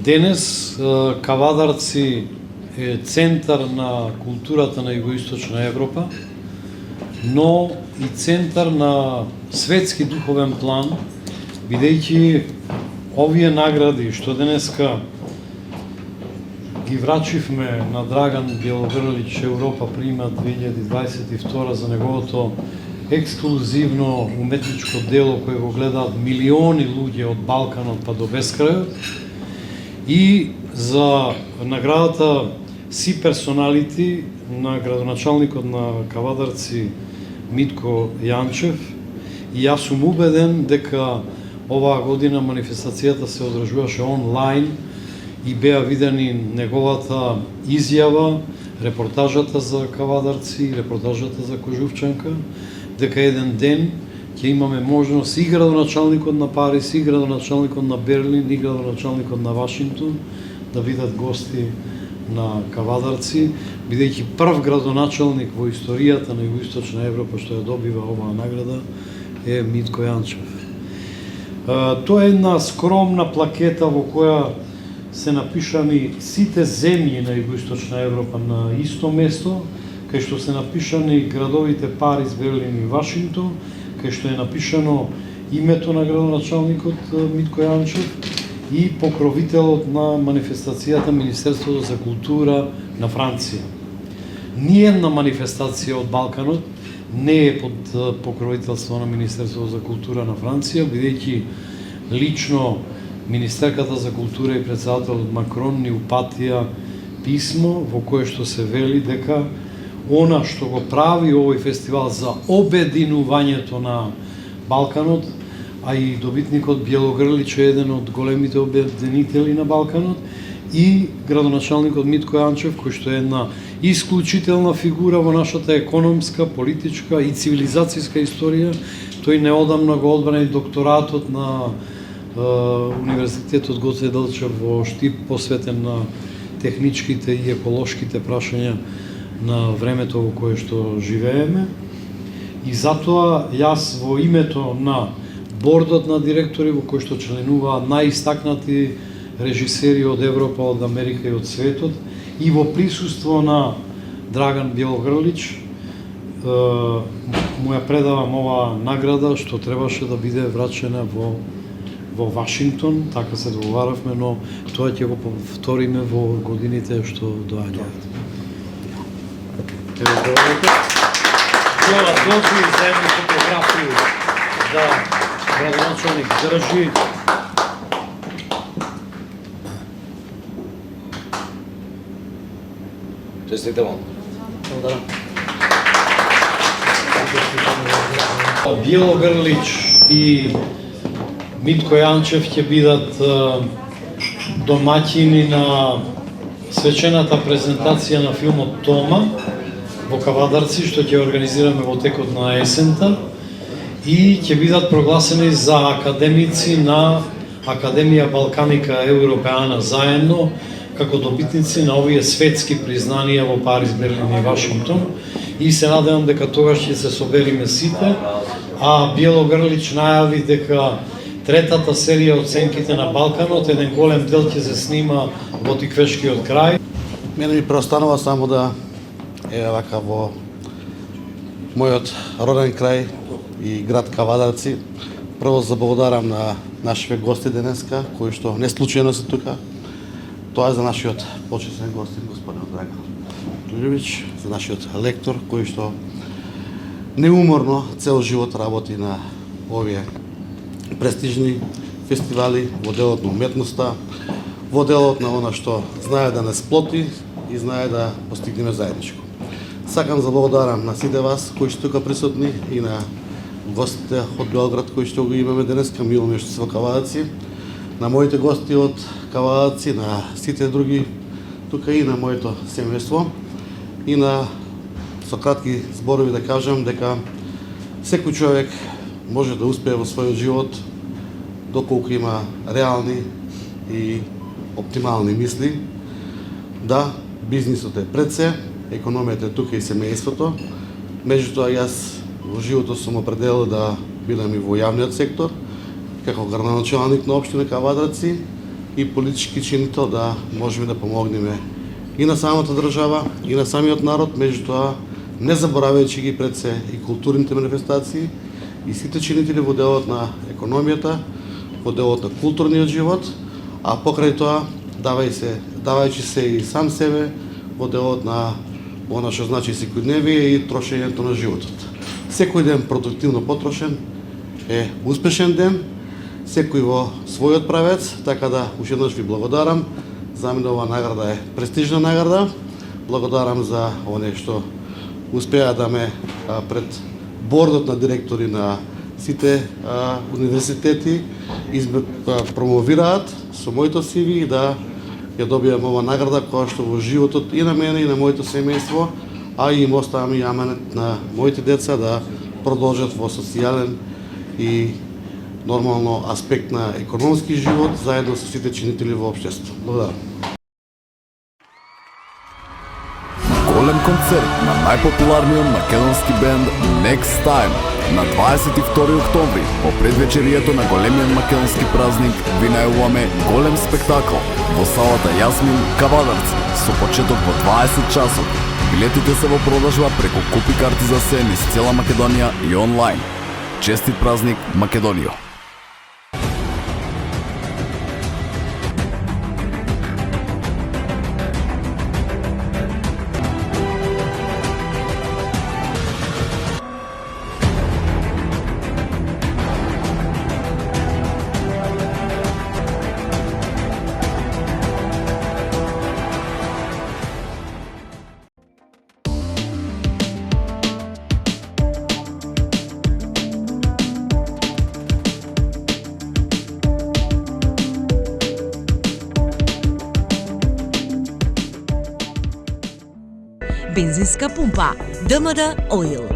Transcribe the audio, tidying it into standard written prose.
Денес Кавадарци е центар на културата на Југоисточна Европа, но и центар на светски духовен план, бидејќи овие награди што денеска ги врачивме на Драган Бјелогрлич Европа прима 2022 за неговото ексклузивно уметничко дело кое го гледаат милиони луѓе од Балканот па до бескрајот, и за наградата Си персоналити на градоначалникот на Кавадарци Митко Јанчев. И јас сум убеден дека оваа година манифестацијата се одржуваше онлайн и беа видени неговата изјава, репортажата за Кавадарци, репортажата за Кожувчанка, дека еден ден ќе имаме можност и градоначалникот на Париз, и градоначалникот на Берлин, и градоначалникот на Вашингтон да бидат гости на Кавадарци, бидејќи прв градоначалник во историјата на Југоисточна Европа што ја добива оваа награда е Митко Јанчев. Тоа е една скромна плакета во која се напишани сите земји на Југоисточна Европа на исто место, кај што се напишани градовите Париз, Берлин и Вашингтон, кај што е напишано името на градоначалникот Митко Јанчев и покровителот на манифестацијата Министерството за култура на Франција. Ниедна манифестација од Балканот не е под покровителство на Министерството за култура на Франција, бидејќи лично Министерката за култура и председателот Макрон ни упатија писмо во кое што се вели дека она што го прави овој фестивал за обединувањето на Балканот, а и добитникот Бјелогрлич е еден од големите обединители на Балканот, и градоначалникот Митко Јанчев, кој што е една исклучителна фигура во нашата економска, политичка и цивилизацијска историја. Тој неодамна го одбрани докторатот на Универзитетот Гоце Делчев во Штип, посветен на техничките и еколошките прашања на времето во кое што живееме. И затоа јас во името на бордот на директори во кој што членуваат најистакнати режисери од Европа, од Америка и од светот, и во присуство на Драган Бјелогрлич му ја предавам оваа награда што требаше да биде врачена во Вашингтон, така се договаравме, но тоа ќе го повториме во годините што доаѓаат. Тоа дојде за една фотографија да градоначалник држи. Честитам. Благодарам. Бјелогрлич и Митко Јанчев ќе бидат домаќини на свечената презентација на филмот Тома во Кавадарци, што ќе организираме во текот на есента, и ќе бидат прогласени за академици на Академија Балканика Европеана заедно, како добитници на овие светски признанија во Париз, Берлин и Вашингтон. И се надевам дека тогаш ќе се собериме сите, а Бјелогрлич најави дека третата серија оценките на Балканот, еден голем дел ќе се снима во Тиквешкиот крај. Мене ми преостанува само да вака во мојот роден крај и град Кавадарци. Прво заблагодарам на нашите гости денеска, кои што не случајно се тука. Тоа е за нашиот почесен гостин, господин Драган Джуревич, за нашиот лектор, кој што неуморно цел живот работи на овие престижни фестивали во делот на уметноста, во делот на она што знае да не сплоти и знае да постигнеме заедничко. Сакам да благодарам на сите вас кои што тука присутни и на гостите од Белград кои што го имаме денеска, мило што се во Кавадарци, на моите гости од Кавадарци, на сите други тука и на моето семејство, и на со кратки зборови да кажам дека секој човек може да успее во својот живот доколку има реални и оптимални мисли. Да, бизнисот е пред се, економијата е тука и семејството. Меѓутоа јас во животот сум определил да бидам и во јавниот сектор, како градоначалник на општина Кавадарци, и политички чинител да можеме да помогнеме и на самата држава, и на самиот народ, меѓутоа не заборавајќи ги пред се и културните манифестации и сите чинители во делот на економијата, во делот на културниот живот, а покрај тоа давајќи се и сам себе во делот на она што значи секојдневие и трошењето на животот. Секој ден продуктивно потрошен е успешен ден, секој во својот правец, така да уште еднаш ви благодарам. За мене оваа награда е престижна награда. Благодарам за оне што успеа да ме пред бордот на директори на сите универзитети промовираат со моето CV и да ја добијам ова награда која што во животот и на мене и на моето семејство, а и им оставам и аманет на моите деца да продолжат во социјален и нормално аспект на економски живот заедно со сите чинители во општество. Благодарам. Голем концерт на најпопуларниот македонски бенд Next Time на 22 октомври по предвечерието на големиот македонски празник ви најавуваме голем спектакл во салата Јасмин Кавадарци со почеток во 20 часот. Билетите се во продажба преку Купи карти за се низ цела Македонија и онлайн. Честит празник, Македонијо! Бензинска пумпа ДМД Оил.